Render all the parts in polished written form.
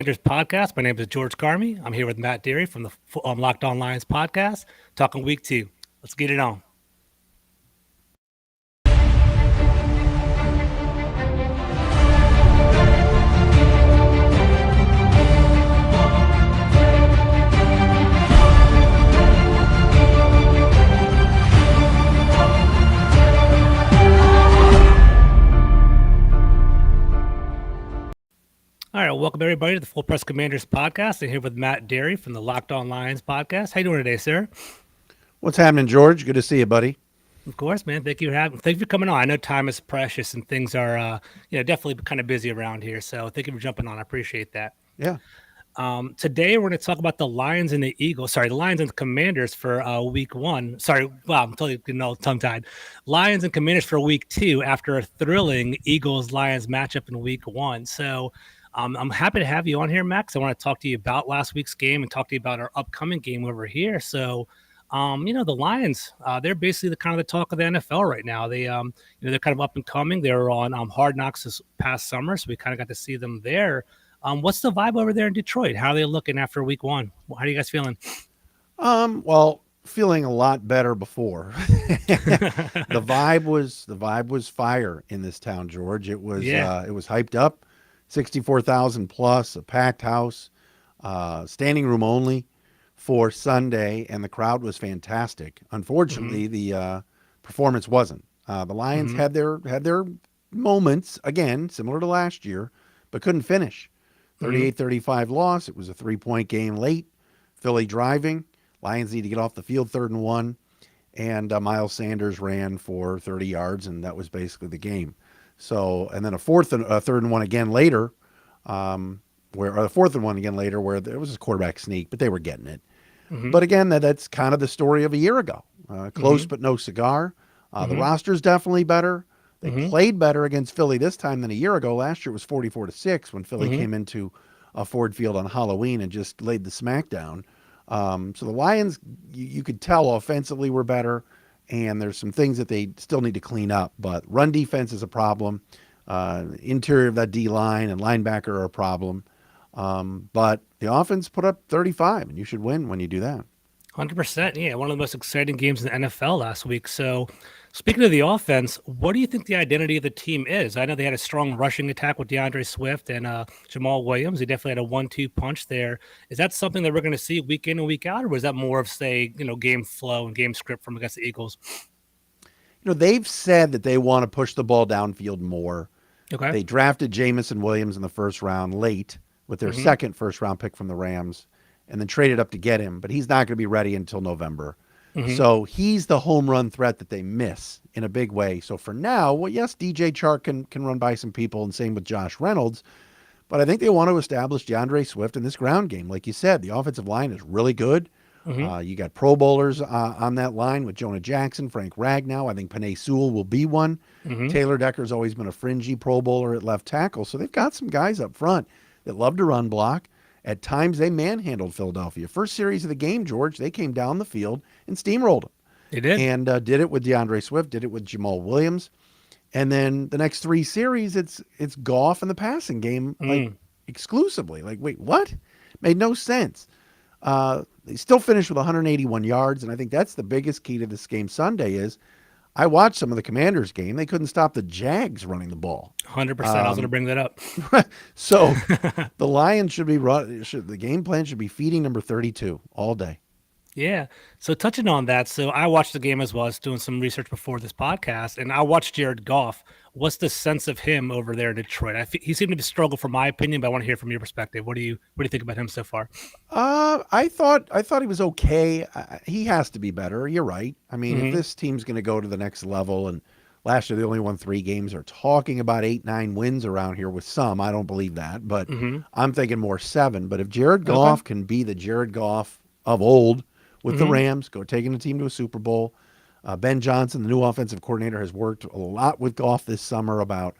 Commanders podcast. My name is George Carmi. I'm here with Matt Dery from the Locked On Lions podcast, talking week 2. Let's get it on. All right, welcome everybody to the Full Press Commanders podcast. I'm here with Matt Dery from the Locked On Lions podcast. How you doing today, sir? What's happening, George? Good to see you, buddy. Of course, man. Thank you for coming on. I know time is precious and things are, definitely kind of busy around here. So thank you for jumping on. I appreciate that. Yeah. Today we're going to talk about the Lions and the Eagles. Sorry, the Lions and the Commanders for week 1. Sorry, wow, I'm totally tongue-tied. Lions and Commanders for week 2 after a thrilling Eagles-Lions matchup in week 1. So I'm happy to have you on here, Max. I want to talk to you about last week's game and talk to you about our upcoming game over here. So, the Lions, they're basically the kind of the talk of the NFL right now. They, they're kind of up and coming. They were on Hard Knocks this past summer, so we kind of got to see them there. What's the vibe over there in Detroit? How are they looking after week 1? How are you guys feeling? Well, feeling a lot better before. The vibe was fire in this town, George. It was hyped up. 64,000 plus, a packed house, standing room only for Sunday, and the crowd was fantastic. Unfortunately, the performance wasn't. The Lions had their moments, again, similar to last year, but couldn't finish. 38-35 loss. It was a 3-point game late. Philly driving. Lions need to get off the field 3rd and 1. And Miles Sanders ran for 30 yards, and that was basically the game. So, and then a 3rd and 1 again later, where the 4th and 1 again later, where there was a quarterback sneak, but they were getting it. But again, that's kind of the story of a year ago. Close but no cigar. The roster's definitely better. They played better against Philly this time than a year ago. Last year it was 44-6 when Philly came into Ford Field on Halloween and just laid the smack down. So the Lions, you could tell offensively were better. And there's some things that they still need to clean up. But run defense is a problem. Interior of that D-line and linebacker are a problem. But the offense put up 35, and you should win when you do that. 100%. Yeah, one of the most exciting games in the NFL last week. So, speaking of the offense, what do you think the identity of the team is? I know they had a strong rushing attack with DeAndre Swift and Jamal Williams. They definitely had a 1-2 punch there. Is that something that we're going to see week in and week out, or was that more of, say, game flow and game script from against the Eagles? They've said that they want to push the ball downfield more. Okay. They drafted Jamison Williams in the first round late with their second first-round pick from the Rams, and then traded up to get him, but he's not going to be ready until November. So he's the home run threat that they miss in a big way. So for now, well, yes, DJ Chark can run by some people, and same with Josh Reynolds, but I think they want to establish DeAndre Swift in this ground game. Like you said, the offensive line is really good. You got Pro Bowlers on that line with Jonah Jackson, Frank Ragnow. I think Penei Sewell will be one. Taylor Decker's always been a fringy Pro Bowler at left tackle. So they've got some guys up front that love to run block. At times, they manhandled Philadelphia. First series of the game, George, they came down the field and steamrolled them. They did. And did it with DeAndre Swift, did it with Jamal Williams. And then the next 3 series, it's Goff in the passing game, like exclusively. Like, wait, what? Made no sense. They still finished with 181 yards, and I think that's the biggest key to this game Sunday is I watched some of the Commanders game. They couldn't stop the Jags running the ball. 100%. I was going to bring that up. So the Lions should be the game plan should be feeding number 32 all day. Yeah. So touching on that, so I watched the game as well. I was doing some research before this podcast, and I watched Jared Goff. What's the sense of him over there in Detroit? He seemed to struggle, from my opinion, but I want to hear from your perspective. What do you think about him so far? I thought he was okay. He has to be better. You're right. I mean, if this team's going to go to the next level, and last year they only won 3 games, they're talking about 8-9 wins around here with some. I don't believe that, but I'm thinking more 7. But if Jared Goff can be the Jared Goff of old with the Rams, taking the team to a Super Bowl. Ben Johnson, the new offensive coordinator, has worked a lot with Goff this summer about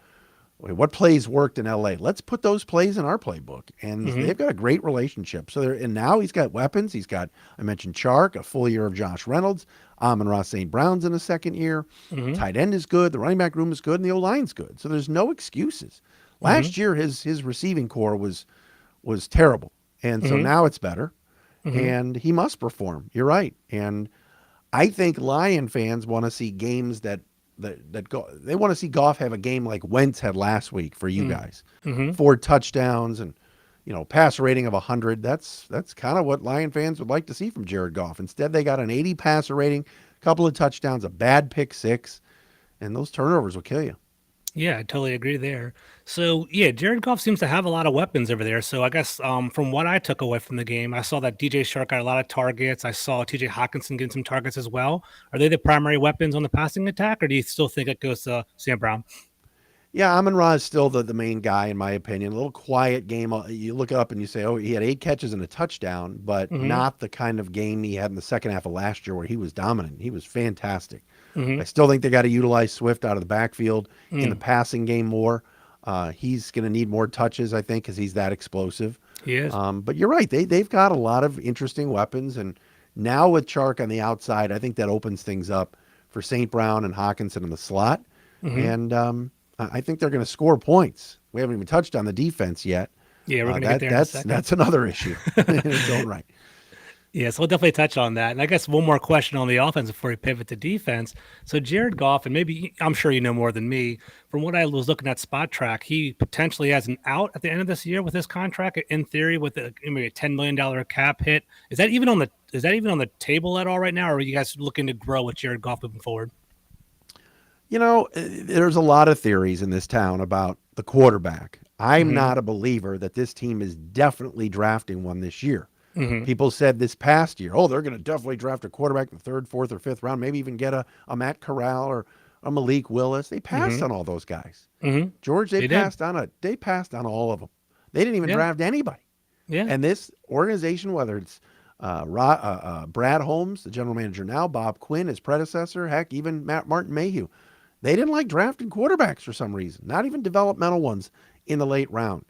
what plays worked in L.A. Let's put those plays in our playbook. And they've got a great relationship. So and now he's got weapons. He's got, I mentioned Chark, a full year of Josh Reynolds. Amon-Ra St. Brown's in a second year. Tight end is good. The running back room is good. And the O-line's good. So there's no excuses. Last year, his receiving core was was terrible. And so Mm-hmm. now it's better, Mm-hmm. and he must perform. You're right. And I think Lion fans want to see games that go. They want to see Goff have a game like Wentz had last week for you guys, Mm-hmm. 4 touchdowns and passer rating of 100. That's kind of what Lion fans would like to see from Jared Goff. Instead, they got an 80 passer rating, a couple of touchdowns, a bad pick six, and those turnovers will kill you. Yeah, I totally agree there. So yeah, Jared Goff seems to have a lot of weapons over there. So I guess from what I took away from the game, I saw that DJ Shark got a lot of targets. I saw TJ Hawkinson getting some targets as well. Are they the primary weapons on the passing attack, or do you still think it goes to Sam Brown? Yeah, Amon-Ra is still the main guy, in my opinion. A little quiet game. You look it up and you say, oh, he had 8 catches and a touchdown, but Mm-hmm. not the kind of game he had in the second half of last year where he was dominant. He was fantastic. Mm-hmm. I still think they got to utilize Swift out of the backfield in the Mm. passing game more. He's going to need more touches, I think, because he's that explosive. He is. But you're right. They've got a lot of interesting weapons. And now with Chark on the outside, I think that opens things up for St. Brown and Hawkinson in the slot. Mm-hmm. And I think they're going to score points. We haven't even touched on the defense yet. Yeah, we're gonna get That there in a that's second. that's another issue in its own right. Yes, we'll definitely touch on that. And I guess one more question on the offense before we pivot to defense. So Jared Goff, and maybe I'm sure you know more than me. From what I was looking at Spot Track, he potentially has an out at the end of this year with his contract. In theory, with maybe a $10 million cap hit. Is that even on the table at all right now? Or are you guys looking to grow with Jared Goff moving forward? There's a lot of theories in this town about the quarterback. I'm Mm-hmm. not a believer that this team is definitely drafting one this year. Mm-hmm. People said this past year, oh, they're going to definitely draft a quarterback in the third, fourth, or fifth round, maybe even get a Matt Corral or a Malik Willis. They passed Mm-hmm. on all those guys. Mm-hmm. George, They did. they passed on all of them. They didn't even Yeah. draft anybody. Yeah. And this organization, whether it's Brad Holmes, the general manager now, Bob Quinn, his predecessor, heck, even Martin Mayhew, they didn't like drafting quarterbacks for some reason, not even developmental ones in the late round.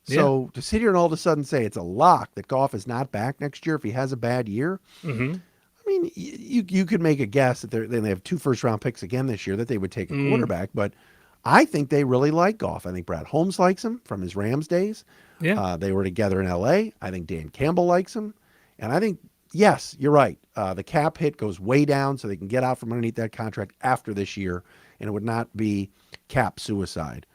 Yeah. So to sit here and all of a sudden say it's a lock that Goff is not back next year if he has a bad year, Mm-hmm. I mean, you could make a guess that they have 2 first-round picks again this year that they would take a Mm. quarterback, but I think they really like Goff. I think Brad Holmes likes him from his Rams days. Yeah. They were together in L.A. I think Dan Campbell likes him, and I think yes, you're right. The cap hit goes way down, so they can get out from underneath that contract after this year, and it would not be cap suicide.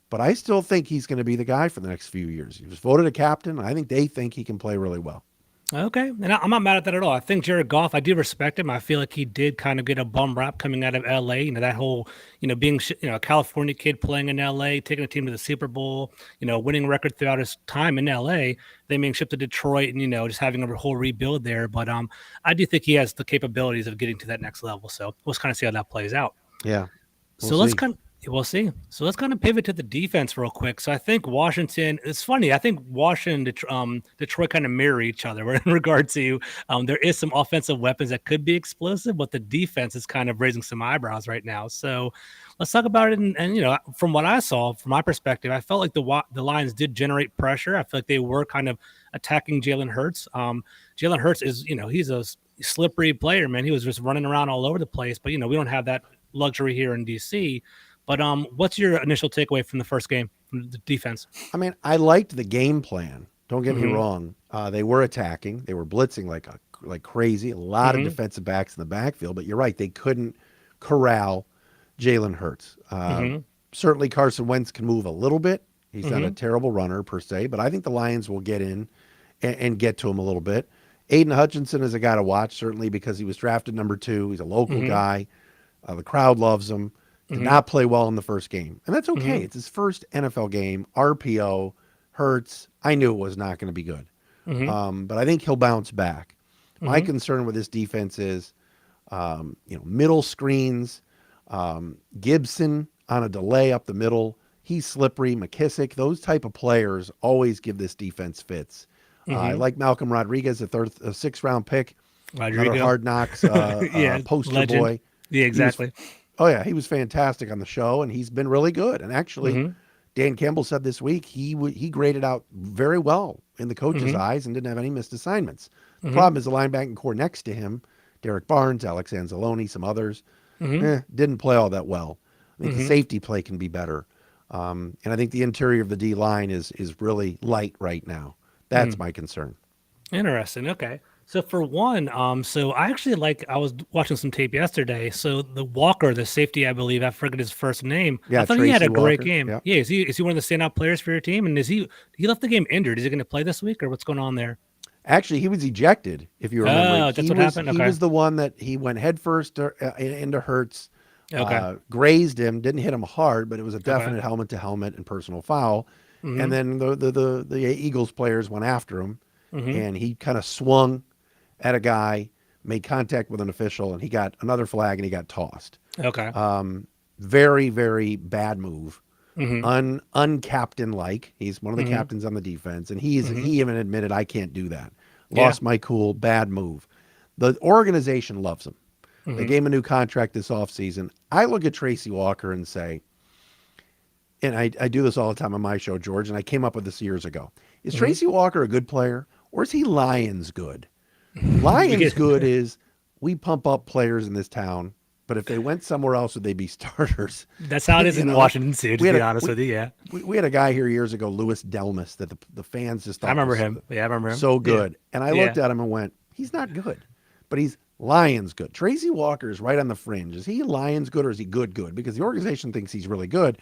But I still think he's going to be the guy for the next few years. He was voted a captain. I think they think he can play really well. Okay, and I'm not mad at that at all. I think Jared Goff, I do respect him. I feel like he did kind of get a bum rap coming out of LA. That whole, being, a California kid playing in LA, taking a team to the Super Bowl, winning record throughout his time in LA, then being shipped to Detroit and, just having a whole rebuild there. But I do think he has the capabilities of getting to that next level. So let's kind of see how that plays out. Yeah, we'll So let's see. we'll see. So let's kind of pivot to the defense real quick. So I think Washington. It's funny. I think Washington, Detroit kind of mirror each other. Where in regard to there is some offensive weapons that could be explosive, but the defense is kind of raising some eyebrows right now. So let's talk about it. And from what I saw, from my perspective, I felt like the Lions did generate pressure. I feel like they were kind of attacking Jalen Hurts. Jalen Hurts is he's a slippery player, man. He was just running around all over the place. But we don't have that luxury here in DC. But what's your initial takeaway from the first game from the defense? I mean, I liked the game plan. Don't get me Mm-hmm. wrong. They were attacking. They were blitzing like crazy. A lot of Mm-hmm. defensive backs in the backfield. But you're right. They couldn't corral Jalen Hurts. Mm-hmm. Certainly, Carson Wentz can move a little bit. He's not a Mm-hmm. terrible runner per se, but I think the Lions will get in and get to him a little bit. Aiden Hutchinson is a guy to watch, certainly because he was drafted number 2. He's a local Mm-hmm. guy. The crowd loves him. Did Mm-hmm. not play well in the first game. And that's okay. Mm-hmm. It's his first NFL game. RPO, Hurts. I knew it was not going to be good. Mm-hmm. But I think he'll bounce back. My Mm-hmm. concern with this defense is, middle screens, Gibson on a delay up the middle. He's slippery. McKissick, those type of players always give this defense fits. I Mm-hmm. like Malcolm Rodriguez, a 6th-round pick, another Rodrigo. Hard Knocks Yeah, poster legend. boy. Yeah, He was exactly. Oh yeah, he was fantastic on the show, and he's been really good. And actually, Mm-hmm. Dan Campbell said this week he graded out very well in the coach's Mm-hmm. eyes and didn't have any missed assignments. The Mm-hmm. problem is the linebacking core next to him, Derek Barnes, Alex Anzalone, some others, Mm-hmm. didn't play all that well. I think the Mm-hmm. safety play can be better, and I think the interior of the D line is really light right now. That's my concern. Interesting. Okay. So for one, so I was watching some tape yesterday. So the Walker, the safety, I believe, I forget his first name. I Yeah, thought he had Tracy a great Walker. game. Yeah. Yeah, is he one of the standout players for your team? And he left the game injured? Is he going to play this week or what's going on there? Actually, he was ejected. If you remember, Oh, that's what happened. he Okay. was the one that he went headfirst into Hurts, Okay. grazed him, didn't hit him hard, but it was a Okay. definite helmet to helmet and personal foul. And Mm-hmm. then the Eagles players went after him, Mm-hmm. and he kind of swung at a guy, made contact with an official, and he got another flag and he got tossed. Okay. Very, very bad move. Mm-hmm. Uncaptain like. He's one of the Mm-hmm. captains on the defense, and Mm-hmm. he even admitted I can't do that. Yeah. Lost my cool, bad move. The organization loves him. They Mm-hmm. gave him a new contract this offseason. I look at Tracy Walker and say, and I do this all the time on my show, George, and I came up with this years ago. Is Mm-hmm. Tracy Walker a good player, or is he Lions good? We Lions get, good is we pump up players in this town, but if they went somewhere else, would they be starters? that's how it is You in know, Washington too, to we had be a honest with you. Yeah. we had a guy here years ago, Louis Delmas, that the fans just I thought remember was him. Yeah, I remember him. so Yeah. good. And I Yeah. looked at him and went, he's not good, but he's Lions good. Tracy Walker is right on the fringe. Is he Lions good or is he good? Because the organization thinks he's really good.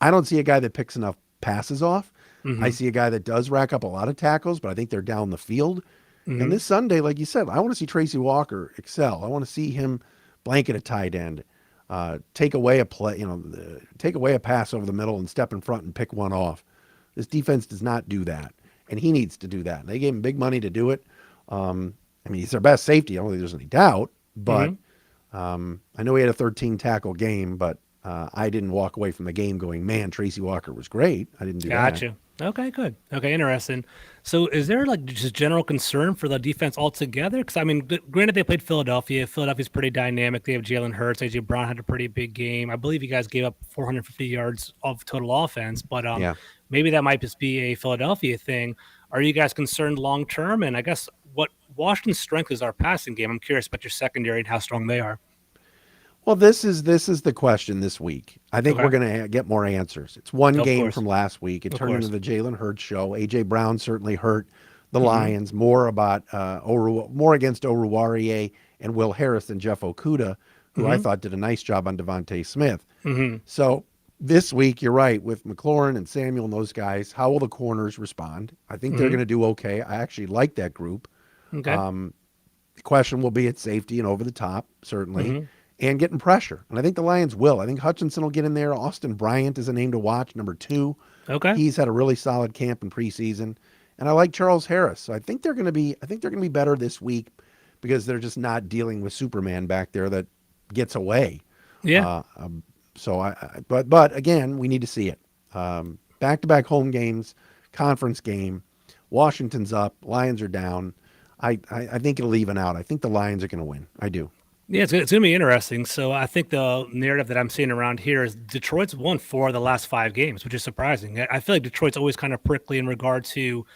I don't see a guy that picks enough passes off. I Mm-hmm. see a guy that does rack up a lot of tackles, but I think they're down the field. And Mm-hmm. this Sunday, like you said, I want to see Tracy Walker excel. I want to see him blanket a tight end, take away a play, take away a pass over the middle and step in front and pick one off. This defense does not do that, and he needs to do that. And they gave him big money to do it. I mean, he's their best safety. I don't think there's any doubt. But Mm-hmm. I know he had a 13 tackle game, but I didn't walk away from the game going, man, Tracy Walker was great. I didn't do that. Gotcha. Okay, good. Okay, interesting. So, is there like just general concern for the defense altogether? Because I mean, granted, they played Philadelphia. Philadelphia's pretty dynamic. They have Jalen Hurts. AJ Brown had a pretty big game. I believe you guys gave up 450 yards of total offense, but Yeah. maybe that might just be a Philadelphia thing. Are you guys concerned long term? And I guess what Washington's strength is our passing game. I'm curious about your secondary and how strong they are. Well, this is the question this week. I think Okay. we're going to get more answers. It's one Of game course. from last week. It Of turned course. into the Jalen Hurts show. AJ Brown certainly hurt the Mm-hmm. Lions more about more against Oruwariye and Will Harris than Jeff Okuda, who I Mm-hmm. thought did a nice job on Devontae Smith. Mm-hmm. So this week, you're right, with McLaurin and Samuel and those guys. How will the corners respond? I think they're Mm-hmm. going to do okay. I actually like that group. Okay. The question will be at safety and over the top, certainly, Mm-hmm. and getting pressure. And I think the Lions will. I think Hutchinson will get in there. Austin Bryant is a name to watch, number 2. Okay. He's had a really solid camp in preseason, and I like Charles Harris. So I think they're going to be. I think they're going to be better this week because they're just not dealing with Superman back there that gets away. Yeah. But again, we need to see it. Back-to-back home games, conference game. Washington's up. Lions are down. I think it'll even out. I think the Lions are going to win. I do. Yeah, it's going to be interesting. So I think the narrative that I'm seeing around here is Detroit's won 4 of the last 5 games, which is surprising. I feel like Detroit's always kind of prickly in regard to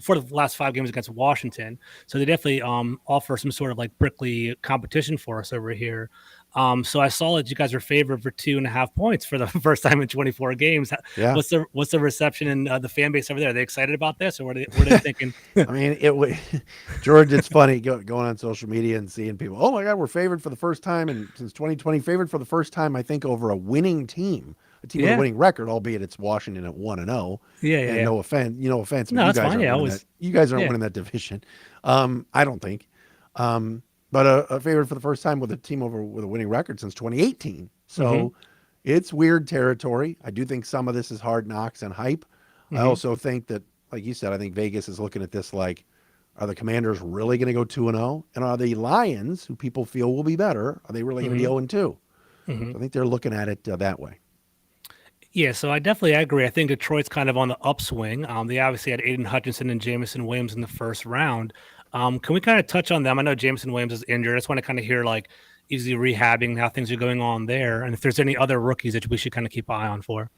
for the last 5 games against Washington. So they definitely offer some sort of like prickly competition for us over here. So I saw that you guys are favored for 2.5 points for the first time in 24 games. Yeah. What's the reception in the fan base over there? Are they excited about this, or what are they thinking? I mean, George, it's funny going on social media and seeing people, oh my God, we're favored for the first time since 2020, favored for the first time, I think, over a winning team, a team with a winning record, albeit it's Washington at 1-0. Yeah, And yeah. no offense, but No, you that's guys fine. aren't Yeah, winning always. that. You guys aren't Yeah. winning that division. I don't think. But a favorite for the first time with a team with a winning record since 2018. So it's weird territory. I do think some of this is hard knocks and hype. I also think that, like you said, I think Vegas is looking at this like, are the Commanders really going to go 2-0? And are the Lions, who people feel will be better, are they really going to be 0-2? So I think they're looking at it that way. Yeah, so I agree. I think Detroit's kind of on the upswing. They obviously had Aiden Hutchinson and Jamison Williams in the first round. Can we kind of touch on them? I know Jamison Williams is injured. I just want to kind of hear like, is he rehabbing, how things are going on there, and if there's any other rookies that we should kind of keep an eye on for.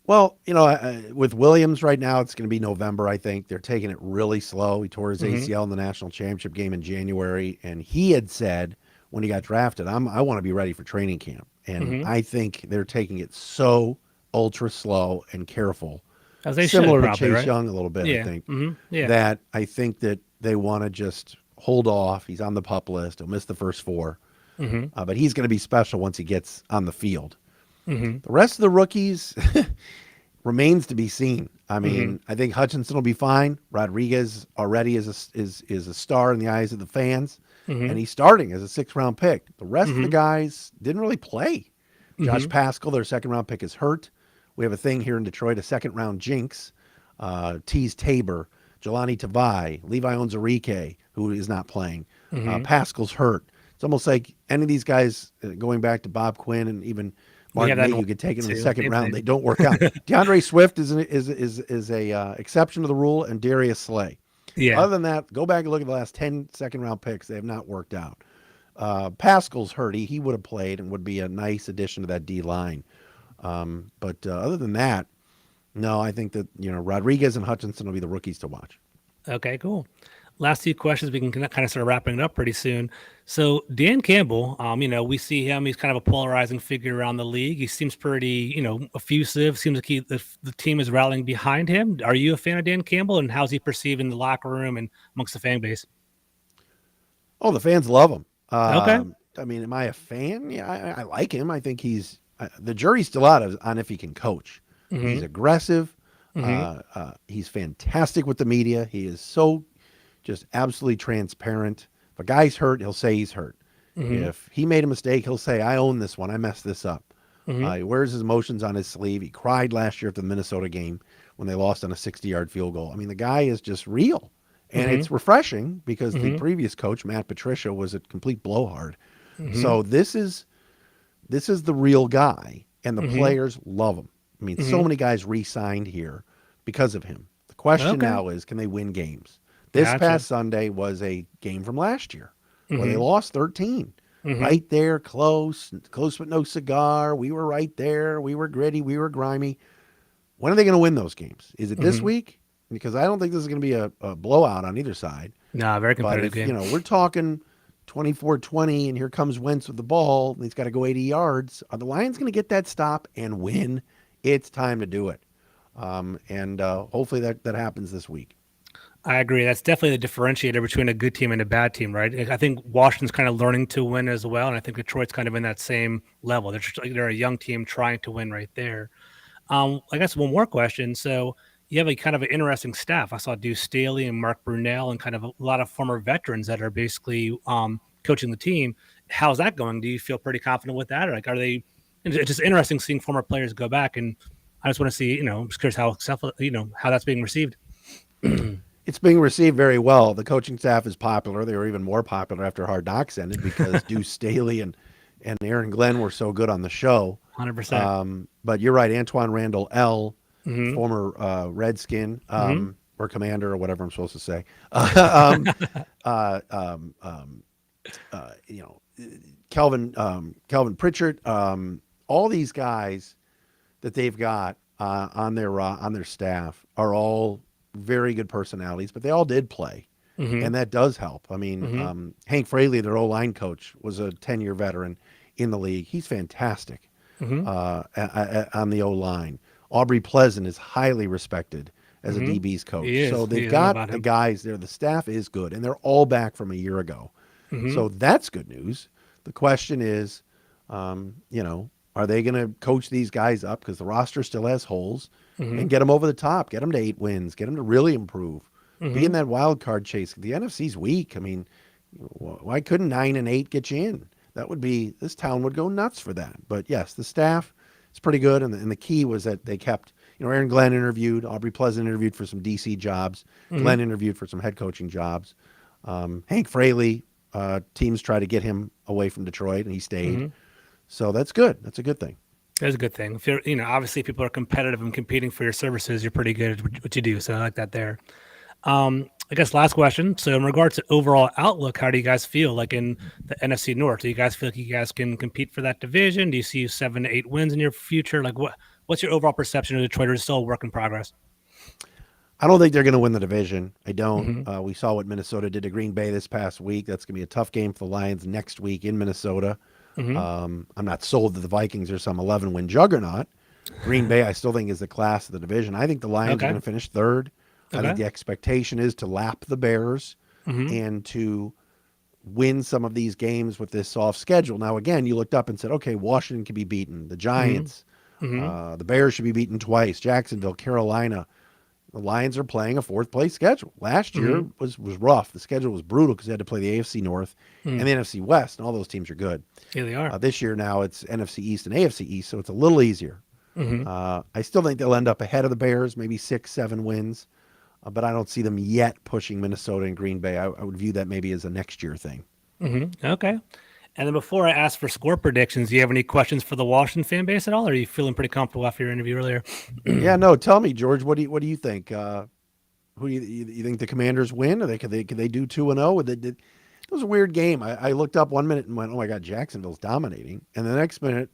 Well, with Williams right now, it's going to be November, I think. They're taking it really slow. He tore his ACL in the national championship game in January, and he had said when he got drafted, I want to be ready for training camp. And I think they're taking it so ultra slow and careful As they should, similar to probably, Chase right? Young a little bit, I Yeah. think. Yeah. That I think that they want to just hold off. He's on the pup list. He'll miss the first four, but he's going to be special once he gets on the field. The rest of the rookies remains to be seen. I mean, I think Hutchinson will be fine. Rodriguez already is a star in the eyes of the fans, and he's starting as a 6th-round pick. The rest of the guys didn't really play. Josh Pascal, their 2nd-round pick, is hurt. We have a thing here in Detroit, a 2nd-round jinx. Tease Tabor, Jelani Tavai, Levi Onwuzurike, who is not playing. Pascal's hurt. It's almost like any of these guys, going back to Bob Quinn and even Martin Mayhew, get taken in the 2nd round. They don't work out. DeAndre Swift is a exception to the rule, and Darius Slay. Yeah. Other than that, go back and look at the last 10 2nd-round picks. They have not worked out. Pascal's hurt. He would have played and would be a nice addition to that D line. But other than that, no, I think that Rodriguez and Hutchinson will be the rookies to watch. Okay, cool. Last 2 questions. We can kind of start wrapping it up pretty soon. So Dan Campbell, we see him. He's kind of a polarizing figure around the league. He seems pretty, effusive. Seems like the team is rallying behind him. Are you a fan of Dan Campbell, and how's he perceived in the locker room and amongst the fan base? Oh, the fans love him. Okay. I mean, am I a fan? Yeah, I like him. I think the jury's still out on if he can coach. He's aggressive. He's fantastic with the media. He is so just absolutely transparent. If a guy's hurt, he'll say he's hurt. If he made a mistake, he'll say, I own this one. I messed this up. He wears his emotions on his sleeve. He cried last year at the Minnesota game when they lost on a 60-yard field goal. I mean, the guy is just real. And it's refreshing because the previous coach, Matt Patricia, was a complete blowhard. So this is the real guy, and the players love him. I mean, so many guys re-signed here because of him. The question now is, can they win games? This past Sunday was a game from last year where they lost 13. Right there, close but no cigar. We were right there. We were gritty. We were grimy. When are they going to win those games? Is it this week? Because I don't think this is going to be a blowout on either side. No, very competitive game. We're talking 24-20, and here comes Wentz with the ball, and he's got to go 80 yards. Are the Lions going to get that stop and win? It's time to do it. And hopefully that happens this week. I agree. That's definitely the differentiator between a good team and a bad team, right? I think Washington's kind of learning to win as well, and I think Detroit's kind of in that same level. They're a young team trying to win right there. I guess one more question. So you have a kind of an interesting staff. I saw Deuce Staley and Mark Brunell and kind of a lot of former veterans that are basically coaching the team. How's that going? Do you feel pretty confident with that? Or are they? It's just interesting seeing former players go back, and I just want to see, I'm just curious how that's being received. It's being received very well. The coaching staff is popular. They were even more popular after Hard Knocks ended because Deuce Staley and Aaron Glenn were so good on the show. 100%. But you're right, Antoine Randall L., former Redskin or Commander or whatever I'm supposed to say. Kelvin Pritchard, all these guys that they've got on their staff are all very good personalities, but they all did play, and that does help. I mean, Hank Fraley, their O-line coach, was a 10-year veteran in the league. He's fantastic on the O-line. Aubrey Pleasant is highly respected as a DB's coach. So they've got the guys there. The staff is good, and they're all back from a year ago. So that's good news. The question is, are they going to coach these guys up because the roster still has holes and get them over the top, get them to 8 wins, get them to really improve, be in that wild card chase. The NFC's weak. I mean, why couldn't 9 and 8 get you in? This town would go nuts for that. But yes, the staff is pretty good. And the key was that they kept, Aaron Glenn interviewed, Aubrey Pleasant interviewed for some DC jobs. Glenn interviewed for some head coaching jobs. Hank Fraley, teams tried to get him away from Detroit and he stayed. So that's good. That's a good thing. That's a good thing. If you're, obviously if people are competitive and competing for your services, you're pretty good at what you do. So I like that there. I guess last question. So in regards to overall outlook, how do you guys feel like in the NFC North? Do you guys feel like you guys can compete for that division? Do you see 7 to 8 wins in your future? Like what's your overall perception of Detroit? Or is it still a work in progress? I don't think they're going to win the division. I don't. We saw what Minnesota did to Green Bay this past week. That's going to be a tough game for the Lions next week in Minnesota. I'm not sold that the Vikings are some 11-win juggernaut, Green Bay, I still think, is the class of the division. I think the Lions are Okay. going to finish third. I think Okay. the expectation is to lap the Bears Mm-hmm. and to win some of these games with this soft schedule. Now, again, you looked up and said, okay, Washington can be beaten. The Giants, Mm-hmm. Mm-hmm. the Bears should be beaten twice. Jacksonville, Carolina. The Lions are playing a fourth place schedule. Last year Mm-hmm. was rough. The schedule was brutal because they had to play the AFC North Mm-hmm. and the NFC West, and all those teams are good. Yeah, they are. This year now it's NFC East and AFC East, so it's a little easier. Mm-hmm. I still think they'll end up ahead of the Bears, maybe 6, 7 wins, but I don't see them yet pushing Minnesota and Green Bay. I would view that maybe as a next year thing. Mm-hmm. Okay. And then before I ask for score predictions, do you have any questions for the Washington fan base at all? Or are you feeling pretty comfortable after your interview earlier? Yeah, no. Tell me, George, what do you think? Who do you think the Commanders win? Or could they do 2-0? It was a weird game. I looked up 1 minute and went, oh my God, Jacksonville's dominating, and the next minute,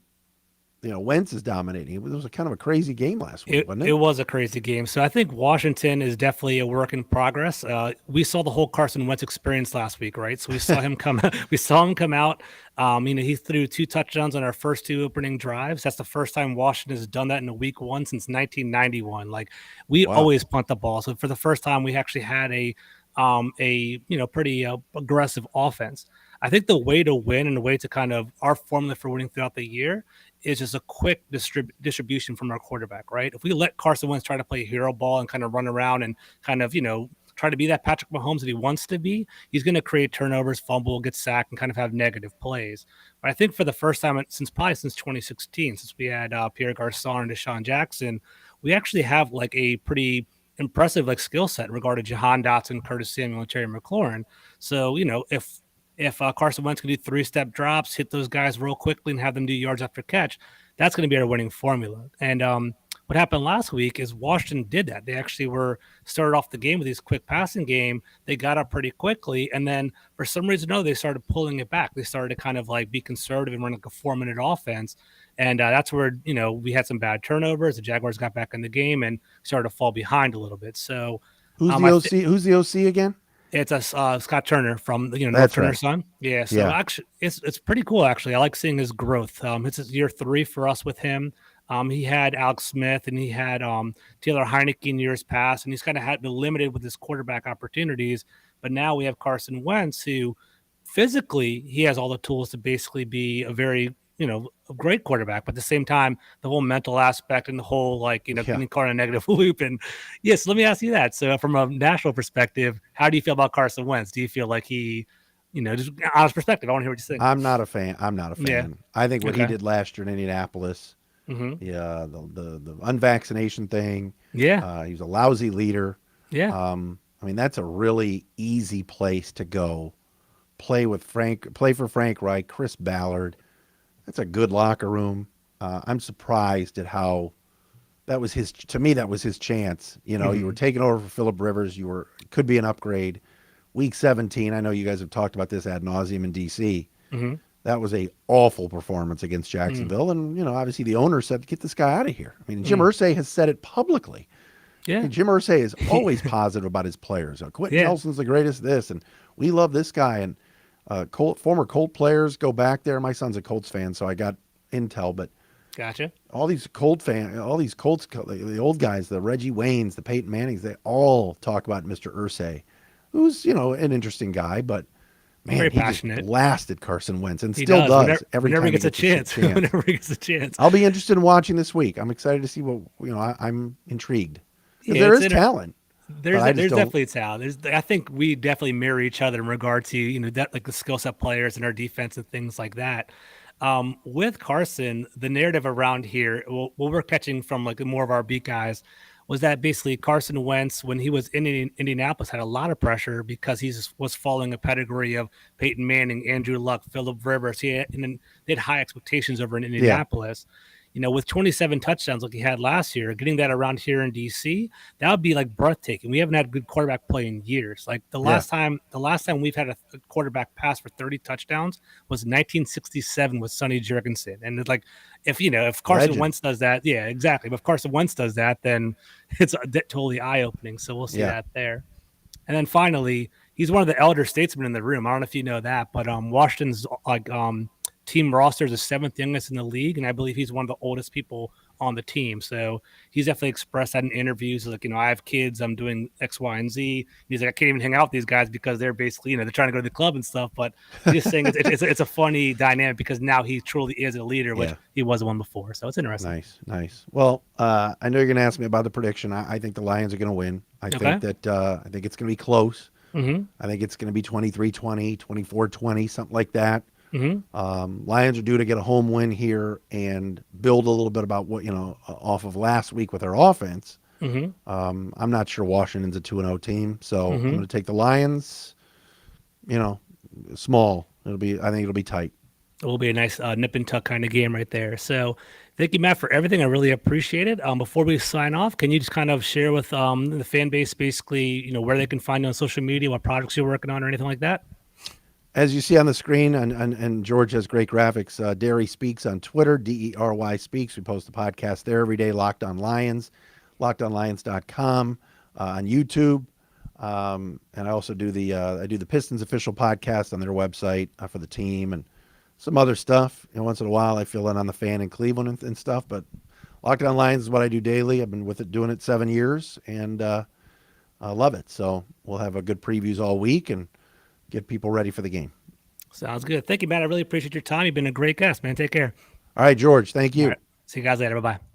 Wentz is dominating. It was a kind of a crazy game last week, wasn't It it? was a crazy game. So I think Washington is definitely a work in progress. We saw the whole Carson Wentz experience last week, right? So we saw him come. We saw him come out. He threw 2 touchdowns on our first 2 opening drives. That's the first time Washington has done that in a week 1 since 1991. Like we Wow. always punt the ball. So for the first time, we actually had a pretty aggressive offense. I think the way to win and the way to kind of our formula for winning throughout the year is just a quick distribution from our quarterback, right? If we let Carson Wentz try to play hero ball and kind of run around and kind of, try to be that Patrick Mahomes that he wants to be, he's going to create turnovers, fumble, get sacked, and kind of have negative plays. But I think for the first time since 2016, since we had Pierre Garçon and Deshaun Jackson, we actually have like a pretty impressive like skill set regarding Jahan Dotson, Curtis Samuel, and Terry McLaurin. So, if Carson Wentz can do 3-step drops, hit those guys real quickly, and have them do yards after catch, that's going to be our winning formula. And what happened last week is Washington did that. They actually started off the game with this quick passing game. They got up pretty quickly, and then for some reason, they started pulling it back. They started to kind of like be conservative and run like a 4-minute offense. And that's where, we had some bad turnovers. The Jaguars got back in the game and started to fall behind a little bit. So Who's the OC? Who's the OC again? it's a Scott Turner from North That's Turner's right. son. Yeah, so Yeah. actually, it's pretty cool. Actually, I like seeing his growth. It's year 3 for us with him. He had Alex Smith and he had Taylor Heineke in years past, and he's kind of had been limited with his quarterback opportunities. But now we have Carson Wentz, who physically he has all the tools to basically be a very a great quarterback, but at the same time, the whole mental aspect and the whole Yeah. getting caught in a negative loop. And yes, let me ask you that. So from a national perspective, how do you feel about Carson Wentz? Do you feel like he, just honest perspective? I want to hear what you think. I'm not a fan. Yeah. I think what he Okay. did last year in Indianapolis, Mm-hmm. the unvaccination thing, Yeah. he was a lousy leader. Yeah. I mean, that's a really easy place to go. Play for Frank Reich, Chris Ballard. That's a good locker room. I'm surprised at how that was to me, that was his chance. You were Mm-hmm. taking over for Phillip Rivers. Could be an upgrade. Week 17, I know you guys have talked about this ad nauseum in DC. Mm-hmm. That was a awful performance against Mm-hmm. Jacksonville. And, obviously the owner said, get this guy out of here. I mean, Jim Mm-hmm. Irsay has said it publicly. Yeah. Jim Irsay is always positive about his players. Quentin Yeah. Nelson's the greatest this, and we love this guy. And former Colt players go back there. My son's a Colts fan, so I got intel. But Gotcha. all these Colts, the old guys, the Reggie Waynes, the Peyton Mannings, they all talk about Mr. Irsay, who's, an interesting guy, but man, Very he passionate. just blasted Carson Wentz and He still does whenever, every whenever time he gets a chance. Whenever he gets a chance. I'll be interested in watching this week. I'm excited to see what, I'm intrigued. Because Yeah, there it's is talent. There's But I just don't- definitely talent. I think we definitely mirror each other in regard to that like the skill set players and our defense and things like that. With Carson, the narrative around here, what we're catching from like more of our beat guys, was that basically Carson Wentz, when he was in Indianapolis, had a lot of pressure because was following a pedigree of Peyton Manning, Andrew Luck, Phillip Rivers. They had high expectations over in Indianapolis. With 27 touchdowns like he had last year, getting that around here in DC, that would be like breathtaking. We haven't had good quarterback play in years. Like the last time we've had a quarterback pass for 30 touchdowns was 1967 with Sonny Jurgensen. And it's like, if Carson Legend. Wentz does that, yeah, exactly. But if Carson Wentz does that, then it's totally eye-opening. So we'll see that there. And then finally, he's one of the elder statesmen in the room. I don't know if you know that, but Washington's team roster is the 7th youngest in the league, and I believe he's one of the oldest people on the team. So he's definitely expressed that in interviews. Like, I have kids, I'm doing X, Y, and Z. He's like, I can't even hang out with these guys because they're basically, they're trying to go to the club and stuff. But he's just saying it's a funny dynamic because now he truly is a leader, which he wasn't one before. So it's interesting. Nice. Well, I know you're going to ask me about the prediction. I think the Lions are going to win. I think that I think it's going to be close. I think it's going to be 23-20, 24-20, something like that. Lions are due to get a home win here and build a little bit about what, off of last week with their offense. I'm not sure Washington's a 2-0 team, so I'm going to take the Lions, small. I think it'll be tight. It will be a nice nip and tuck kind of game right there. So thank you, Matt, for everything. I really appreciate it. Before we sign off, can you just kind of share with the fan base basically, where they can find you on social media, what projects you're working on or anything like that? As you see on the screen, and George has great graphics, Dery Speaks on Twitter, Dery Speaks. We post a podcast there every day, Locked on Lions, lockedonlions.com, on YouTube. And I also do the Pistons official podcast on their website for the team and some other stuff. Once in a while I fill in on the Fan in Cleveland and stuff, but Locked on Lions is what I do daily. I've been doing it 7 years, and I love it. So we'll have a good previews all week and get people ready for the game. Sounds good. Thank you, Matt. I really appreciate your time. You've been a great guest, man. Take care. All right, George. Thank you. All right. See you guys later. Bye-bye.